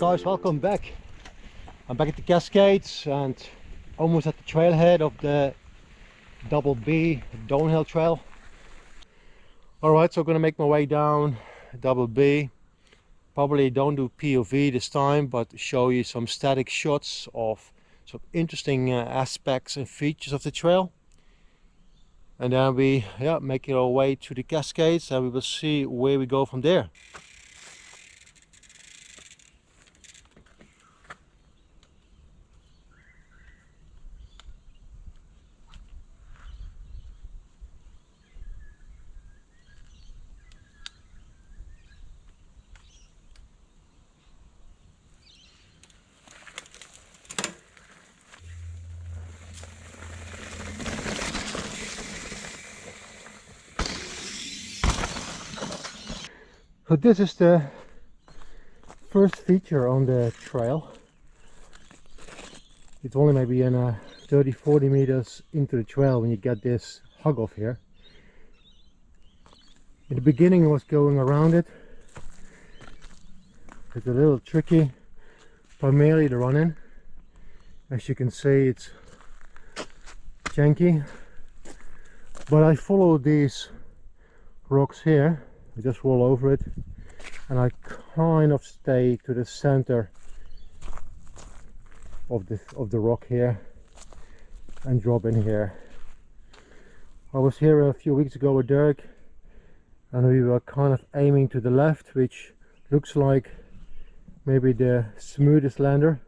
guys, welcome back. I'm back at the Cascades and almost at the trailhead of the Double B downhill trail. Alright, so I'm gonna make my way down Double B. Probably don't do POV this time, but show you some static shots of some interesting aspects and features of the trail. And then we make our way to the Cascades and we will see where we go from there. So this is the first feature on the trail. It's only maybe in 30-40 meters into the trail when you get this hug off here. In the beginning I was going around it. It's a little tricky, primarily the run-in. As you can see, it's janky, but I follow these rocks here. I just roll over it and I kind of stay to the center of the rock here and drop in here. I was here a few weeks ago with Derek and we were kind of aiming to the left, which looks like maybe the smoothest lander,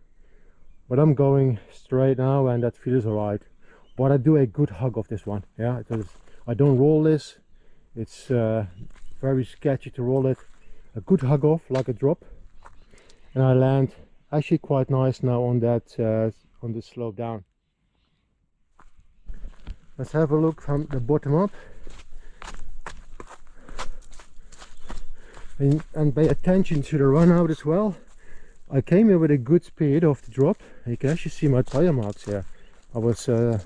but I'm going straight now and that feels alright. But I do a good hug of this one, yeah, because I don't roll this. It's very sketchy to roll it. A good hug off, like a drop, and I land actually quite nice now on that on this slope down. Let's have a look from the bottom up and pay attention to the run out as well. I came here with a good speed off the drop. You can actually see my tire marks here. I was a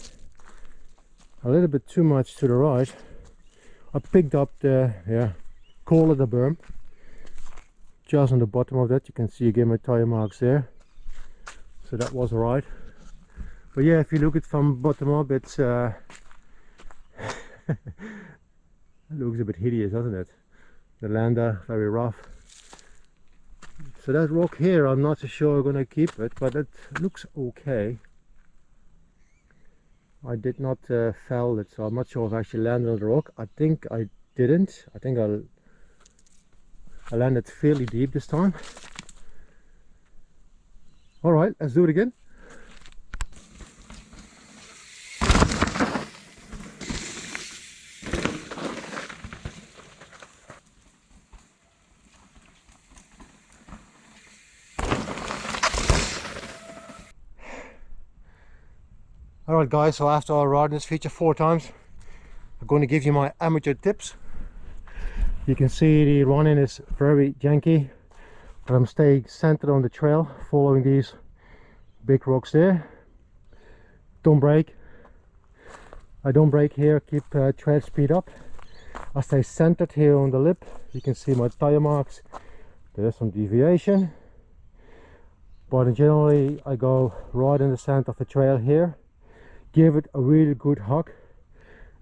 little bit too much to the right. I picked up the call of the berm just on the bottom of that. You can see again my tire marks there, so that was alright. But yeah, if you look at from bottom up, it's it looks a bit hideous, doesn't it? The lander very rough. So that rock here, I'm not so sure I'm gonna keep it, but it looks okay. I did not fell it, so I'm not sure if I actually landed on the rock. I think I didn't. I think I landed fairly deep this time. Alright, let's do it again. Alright guys, so after I ride this feature 4 times, I'm going to give you my amateur tips. You can see the running is very janky, but I'm staying centered on the trail, following these big rocks there. Don't brake. I don't brake here, keep tread speed up. I stay centered here on the lip. You can see my tire marks. There's some deviation, but generally I go right in the center of the trail here. Give it a really good hug.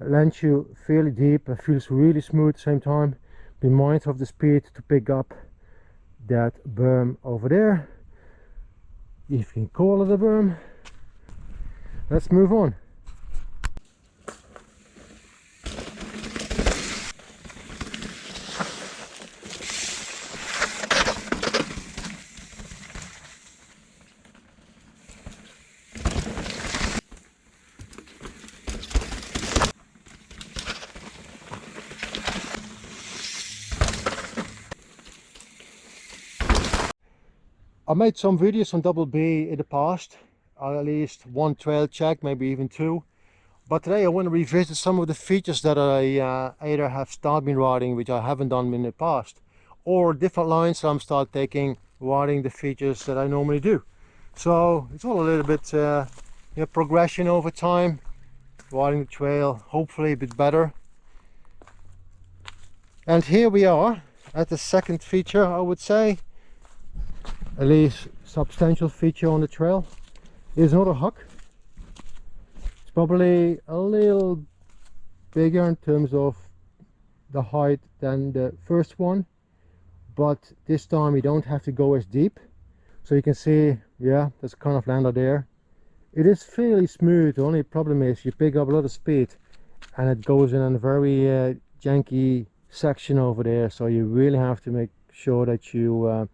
It lands you fairly deep. It feels really smooth at the same time. Be mindful of the speed to pick up that berm over there. If you can call it a berm. Let's move on. I made some videos on Double B in the past, at least 1 trail check, maybe even 2. But today I want to revisit some of the features that I either have started been riding, which I haven't done in the past, or different lines that I'm start taking, riding the features that I normally do. So it's all a little bit progression over time, riding the trail, hopefully a bit better. And here we are at the second feature, I would say. at least substantial feature on the trail is not a huck. It's probably a little bigger in terms of the height than the first one, but this time you don't have to go as deep. So you can see, yeah, there's a kind of lander there. It is fairly smooth. The only problem is you pick up a lot of speed and it goes in a very janky section over there, so you really have to make sure that you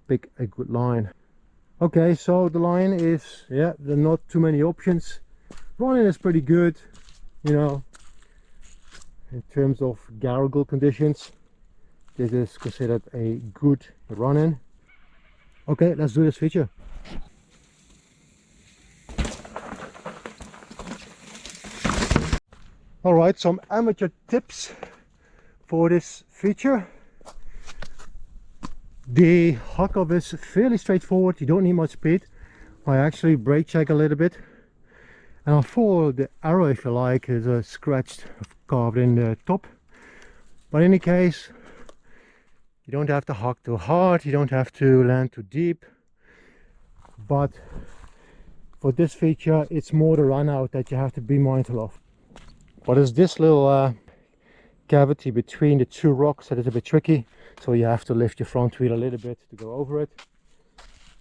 pick a good line. Okay, so the line is, yeah, there are not too many options. Running is pretty good, you know, in terms of gargle conditions. This is considered a good run-in. Okay, let's do this feature. Alright, some amateur tips for this feature. The huck-up is fairly straightforward, you don't need much speed. I actually brake check a little bit, and I follow the arrow, if you like, is a scratched, carved in the top. But in any case, you don't have to huck too hard, you don't have to land too deep. But for this feature, it's more the run out that you have to be mindful of. But there's this little cavity between the two rocks that is a bit tricky, so you have to lift your front wheel a little bit to go over it.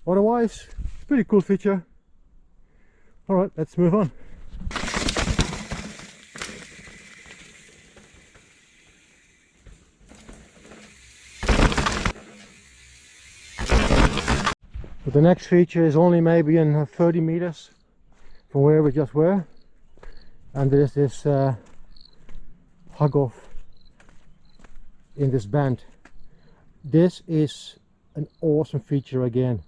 Otherwise, it's a pretty cool feature. Alright, let's move on. But the next feature is only maybe in 30 meters from where we just were, and there's this hug off in this bend. This is an awesome feature again.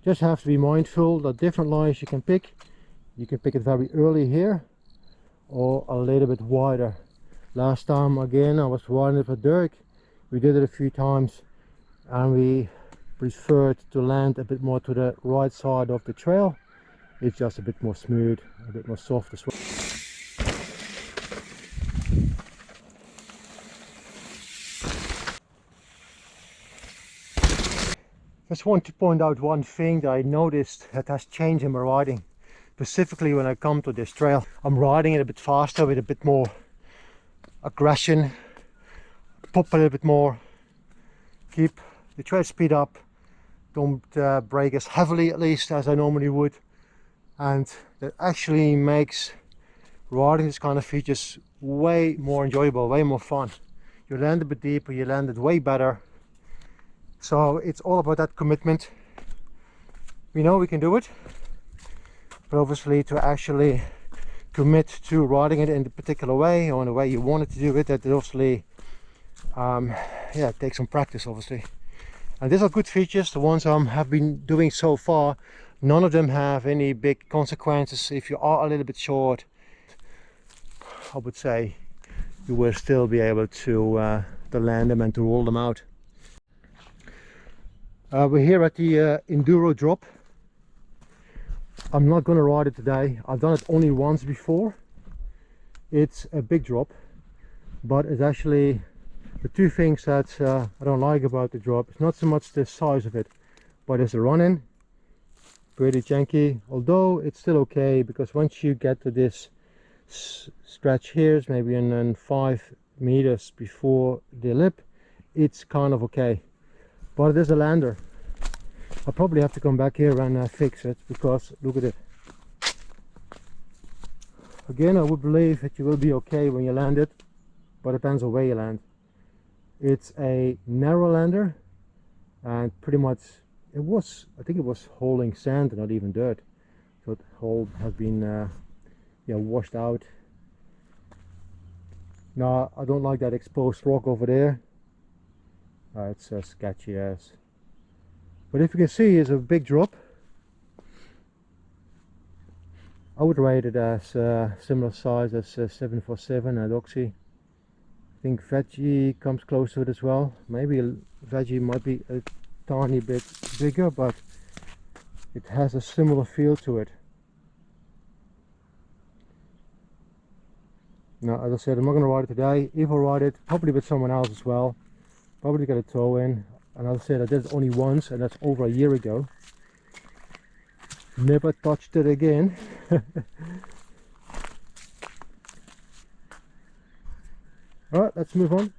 Just have to be mindful that different lines you can pick. You can pick it very early here or a little bit wider. Last time again I was riding it with Dirk. We did it a few times and we preferred to land a bit more to the right side of the trail. It's just a bit more smooth, a bit more soft as well. Just want to point out one thing that I noticed that has changed in my riding, specifically when I come to this trail. I'm riding it a bit faster with a bit more aggression, pop a little bit more, keep the trail speed up, don't brake as heavily at least as I normally would, and that actually makes riding this kind of features way more enjoyable, way more fun. You land a bit deeper, you land it way better. So it's all about that commitment. We know we can do it, but obviously to actually commit to riding it in a particular way or in the way you wanted to do it, that obviously yeah, it takes some practice obviously. And these are good features, the ones I have been doing so far. None of them have any big consequences. If you are a little bit short, I would say you will still be able to land them and to roll them out. We're here at the Enduro drop. I'm not going to ride it today. I've done it only once before. It's a big drop, but it's actually the two things that I don't like about the drop. It's not so much the size of it, but it's the run-in. Pretty janky, although it's still okay, because once you get to this stretch here, it's maybe in 5 meters before the lip, it's kind of okay. But it is a lander. I'll probably have to come back here and fix it, because look at it. Again, I would believe that you will be okay when you land it, but it depends on where you land. It's a narrow lander, and pretty much it was, I think it was holding sand and not even dirt. So the hole has been yeah, washed out. Now I don't like that exposed rock over there. It's sketchy as. But if you can see, it's a big drop. I would rate it as similar size as 747 at Oxy. I think Veggie comes close to it as well. Maybe Veggie might be a tiny bit bigger, but it has a similar feel to it. Now, as I said, I'm not going to ride it today. If I ride it, probably with someone else as well. Probably get a tow in. and I'll say I did it only once, and that's over a year ago. Never touched it again. Alright, let's move on.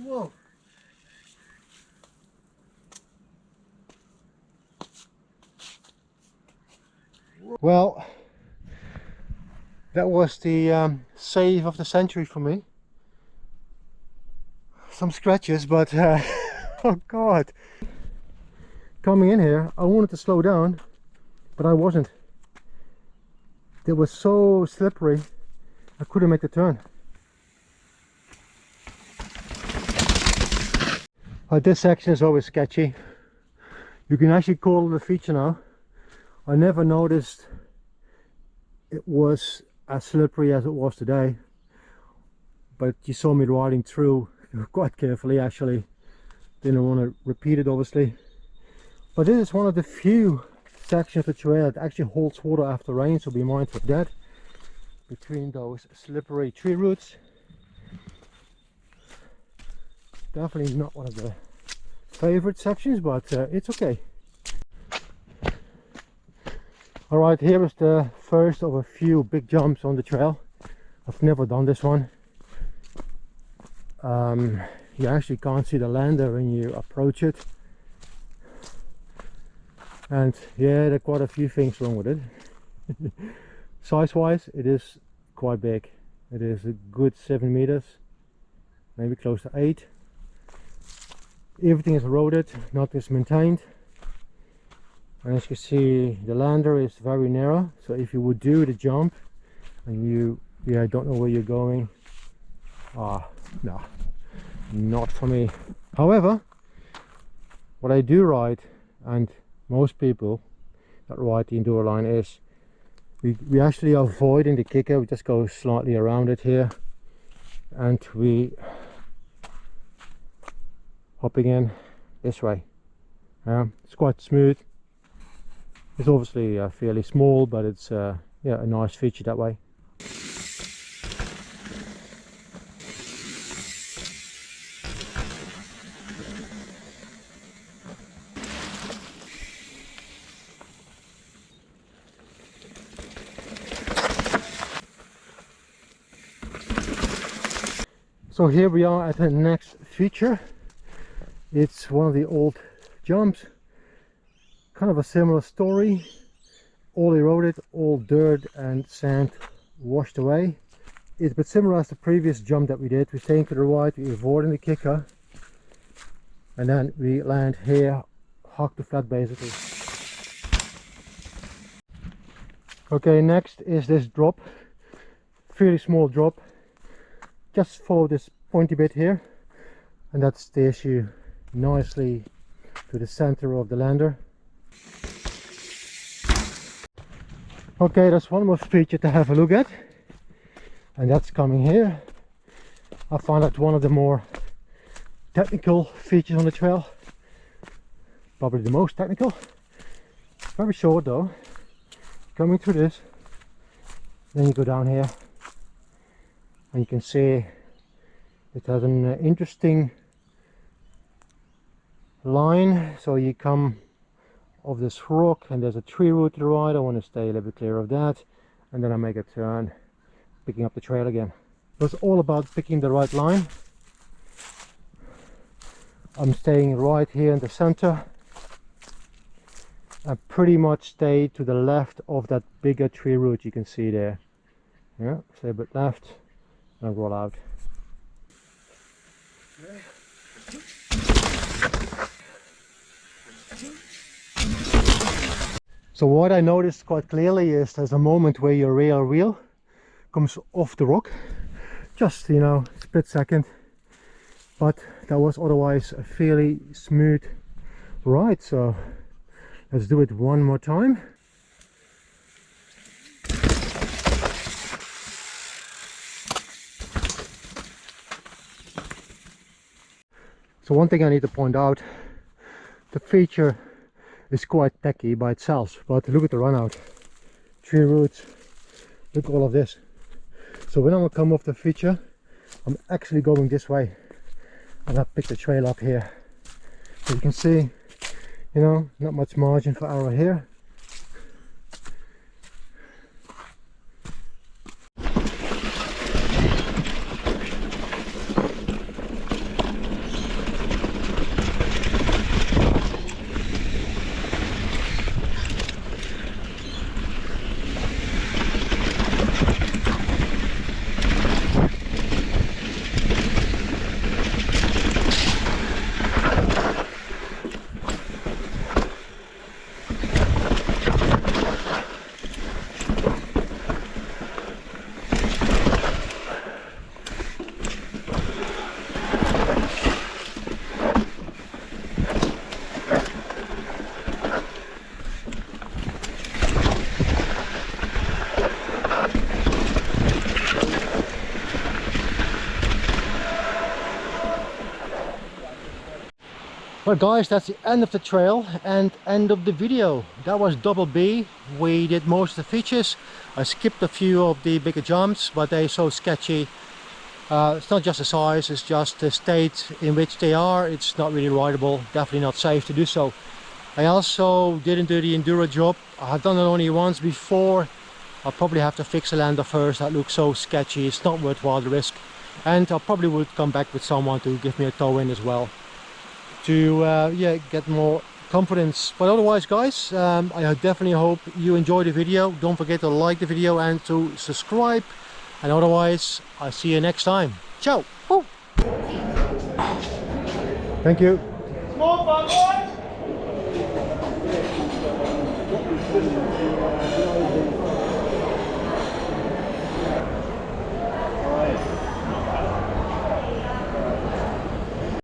Whoa. Well, that was the save of the century for me. Some scratches, but oh god. Coming in here, I wanted to slow down, but I wasn't. It was so slippery, I couldn't make the turn. This section is always sketchy. You can actually call it a feature now. I never noticed it was as slippery as it was today, but you saw me riding through quite carefully. Actually didn't want to repeat it, obviously, but this is one of the few sections of the trail that actually holds water after rain, so be mindful of that. Between those slippery tree roots, definitely not one of the favorite sections, but it's okay. Alright, here is the first of a few big jumps on the trail. I've never done this one. You actually can't see the lander when you approach it, and yeah, there are quite a few things wrong with it. Size wise, it is quite big. It is a good 7 meters, maybe close to 8. Everything is eroded, nothing is maintained, and as you can see, the lander is very narrow, so if you would do the jump and you don't know where you're going, no, not for me. However, what I do ride, and most people that ride the Enduro line, is we actually are avoiding the kicker. We just go slightly around it here, and we hopping in this way. It's quite smooth. It's obviously fairly small, but it's yeah, a nice feature that way. So here we are at the next feature. It's one of the old jumps, kind of a similar story, all eroded, all dirt and sand washed away. It's a bit similar as the previous jump that we did. We're staying to the right, we're avoiding the kicker, and then we land here, hug to flat basically. Okay, next is this drop, fairly small drop. Just follow this pointy bit here, and that steers you nicely to the center of the lander. Okay, there's one more feature to have a look at, and that's coming here. I find that one of the more technical features on the trail, probably the most technical. Very short though. Coming through this, then you go down here, and you can see it has an interesting line. So you come off this rock and there's a tree root to the right. I want to stay a little bit clear of that, and then I make a turn, picking up the trail again. It's all about picking the right line. I'm staying right here in the center. I pretty much stay to the left of that bigger tree root you can see there. Yeah, stay a bit left and roll out. So what I noticed quite clearly is there's a moment where your rear wheel comes off the rock, just, you know, split second, but that was otherwise a fairly smooth ride. So let's do it one more time. So one thing I need to point out, the feature is quite techy by itself, but look at the run out. Tree roots, look at all of this. So when I come off the feature, I'm actually going this way, and I picked the trail up here. So you can see, you know, not much margin for error here. Well guys, that's the end of the trail and end of the video. That was double B. We did most of the features. I skipped a few of the bigger jumps, but they're so sketchy. It's not just the size, it's just the state in which they are. It's not really rideable, definitely not safe to do so. I also didn't do the enduro job. I've done it only once before. I'll probably have to fix the lander first. That looks so sketchy, it's not worthwhile the risk. And I probably would come back with someone to give me a tow in as well, to yeah, get more confidence. But otherwise guys, I definitely hope you enjoyed the video. Don't forget to like the video and to subscribe, and otherwise I'll see you next time. Ciao. Woo. Thank you. Small fun, boys.